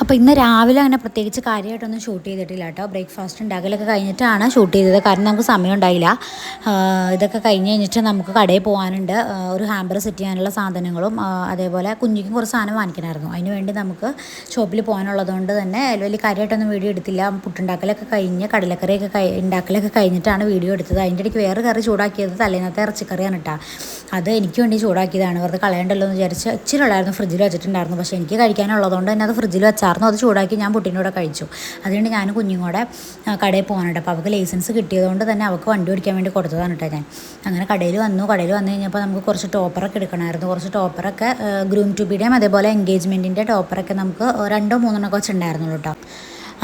അപ്പോൾ ഇന്ന് രാവിലെ അങ്ങനെ പ്രത്യേകിച്ച് കാര്യമായിട്ടൊന്നും ഷൂട്ട് ചെയ്തിട്ടില്ല കേട്ടോ. ബ്രേക്ക്ഫാസ്റ്റ് ഉണ്ടാക്കലൊക്കെ കഴിഞ്ഞിട്ടാണ് ഷൂട്ട് ചെയ്തത്. കാരണം നമുക്ക് സമയം ഉണ്ടായില്ല. ഇതൊക്കെ കഴിഞ്ഞ് കഴിഞ്ഞിട്ട് നമുക്ക് കടയിൽ പോകാനുണ്ട്. ഒരു ഹാമ്പർ സെറ്റ് ചെയ്യാനുള്ള സാധനങ്ങളും അതേപോലെ കുഞ്ഞിക്കും കുറച്ച് സാധനം വാങ്ങിക്കണമായിരുന്നു. അതിന് വേണ്ടി നമുക്ക് ഷോപ്പിൽ പോകാനുള്ളതുകൊണ്ട് തന്നെ വലിയ കാര്യമായിട്ടൊന്നും വീഡിയോ എടുത്തില്ല. പുട്ടുണ്ടാക്കലൊക്കെ കഴിഞ്ഞ് കടലക്കറിയൊക്കെ ഉണ്ടാക്കലൊക്കെ കഴിഞ്ഞിട്ടാണ് വീഡിയോ എടുത്തത്. അതിൻ്റെ ഇടയ്ക്ക് വേറെ കറി ചൂടാക്കിയത് തലേന്നത്തെ ഇറച്ചിക്കറിയാണ് കേട്ടോ. അത് എനിക്ക് വേണ്ടി ചൂടാക്കിയതാണ്. വെറുതെ കളയണ്ടല്ലോ എന്ന് വിചാരിച്ച് ഇച്ചിരി ഉള്ളായിരുന്നു, ഫ്രിഡ്ജിൽ വെച്ചിട്ടുണ്ടായിരുന്നു. പക്ഷേ എനിക്ക് കഴിക്കാനുള്ളതുകൊണ്ട് തന്നെ അത് ഫ്രിഡ്ജിൽ വെച്ചായിരുന്നു. അത് ചൂടാക്കി ഞാൻ പുട്ടിൻ്റെ കൂടെ കഴിച്ചു. അതുകൊണ്ട് ഞാൻ കുഞ്ഞും കൂടെ കടയിൽ പോകാനുണ്ട്. അപ്പോൾ അവൾക്ക് ലൈസൻസ് കിട്ടിയതുകൊണ്ട് തന്നെ അവൾക്ക് വണ്ടി ഓടിക്കാൻ വേണ്ടി കൊടുത്തതാണ് കേട്ടോ ഞാൻ. അങ്ങനെ കടയിൽ വന്നു കഴിഞ്ഞപ്പോൾ നമുക്ക് കുറച്ച് ടോപ്പറൊക്കെ എടുക്കണമായിരുന്നു. കുറച്ച് ടോപ്പറൊക്കെ ഗ്രൂം ടു ബിയുടെയും അതേപോലെ എൻഗേജ്മെൻറ്റിൻ്റെ ടോപ്പറൊക്കെ നമുക്ക് 2 3 വെച്ചിട്ടുണ്ടായിരുന്നുള്ളൂ കേട്ടോ.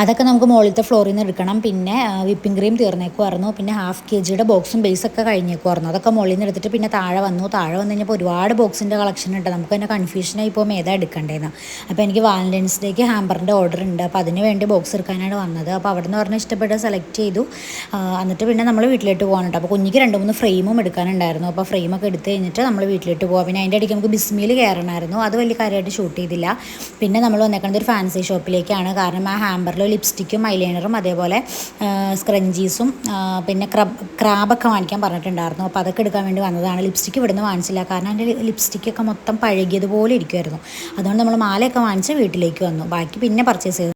അതൊക്കെ നമുക്ക് മുകളിലത്തെ ഫ്ലോറിൽ നിന്ന് എടുക്കണം. പിന്നെ വിപ്പിംഗ് ക്രീം തീർന്നേക്കുമായിരുന്നു. പിന്നെ ½ kg ബോക്സും ബേസൊക്കെ കഴിഞ്ഞേക്കുമായിരുന്നു. അതൊക്കെ മുകളിൽ നിന്ന് എടുത്തിട്ട് പിന്നെ താഴെ വന്നു കഴിഞ്ഞപ്പോൾ ഒരുപാട് ബോക്സിൻ്റെ കളക്ഷൻ ഉണ്ട്. നമുക്ക് തന്നെ കൺഫ്യൂഷനായി ഇപ്പോൾ ഏതാ എടുക്കേണ്ടതെന്ന്. അപ്പോൾ എനിക്ക് വാലൻറ്റൈൻസ് ഡേക്ക് ഹാമ്പറിൻ്റെ ഓർഡർ ഉണ്ട്. അപ്പോൾ അതിന് വേണ്ടി ബോക്സ് എടുക്കാനാണ് വന്നത്. അപ്പോൾ അവിടെ നിന്ന് പറഞ്ഞ് ഇഷ്ടപ്പെട്ട് സെലക്ട് ചെയ്തു. എന്നിട്ട് പിന്നെ നമ്മൾ വീട്ടിലേക്ക് പോകാനുണ്ട്. അപ്പോൾ കുഞ്ഞിക്ക് 2 3 ഫ്രെയിമും എടുക്കാനുണ്ടായിരുന്നു. അപ്പോൾ ഫ്രെയിമൊക്കെ എടുത്ത് കഴിഞ്ഞിട്ട് നമ്മൾ വീട്ടിലേക്ക് പോകാം. പിന്നെ അതിൻ്റെ ഇടയ്ക്ക് നമുക്ക് ബിസ്മിയിൽ കയറണമായിരുന്നു. അത് വലിയ കാര്യമായിട്ട് ഷൂട്ട് ചെയ്തില്ല. പിന്നെ നമ്മൾ വന്നേക്കുന്നത് ഒരു ഫാൻസി ഷോപ്പിലേക്കാണ്. കാരണം ആ ഹാമ്പറിൽ ലിപ്സ്റ്റിക്കും ഐലൈനറും അതേപോലെ സ്ക്രഞ്ചീസും പിന്നെ ക്രാബൊക്കെ വാങ്ങിക്കാൻ പറഞ്ഞിട്ടുണ്ടായിരുന്നു. അപ്പോൾ അതൊക്കെ എടുക്കാൻ വേണ്ടി വന്നതാണ്. ലിപ്സ്റ്റിക്ക് ഇവിടുന്ന് വാങ്ങിച്ചില്ല. കാരണം എൻ്റെ ലിപ്സ്റ്റിക്കൊക്കെ മൊത്തം പഴകിയതുപോലെ ഇരിക്കുമായിരുന്നു. അതുകൊണ്ട് നമ്മൾ മാലയൊക്കെ വാങ്ങിച്ച് വീട്ടിലേക്ക് വന്നു. ബാക്കി പിന്നെ പർച്ചേസ് ചെയ്തു.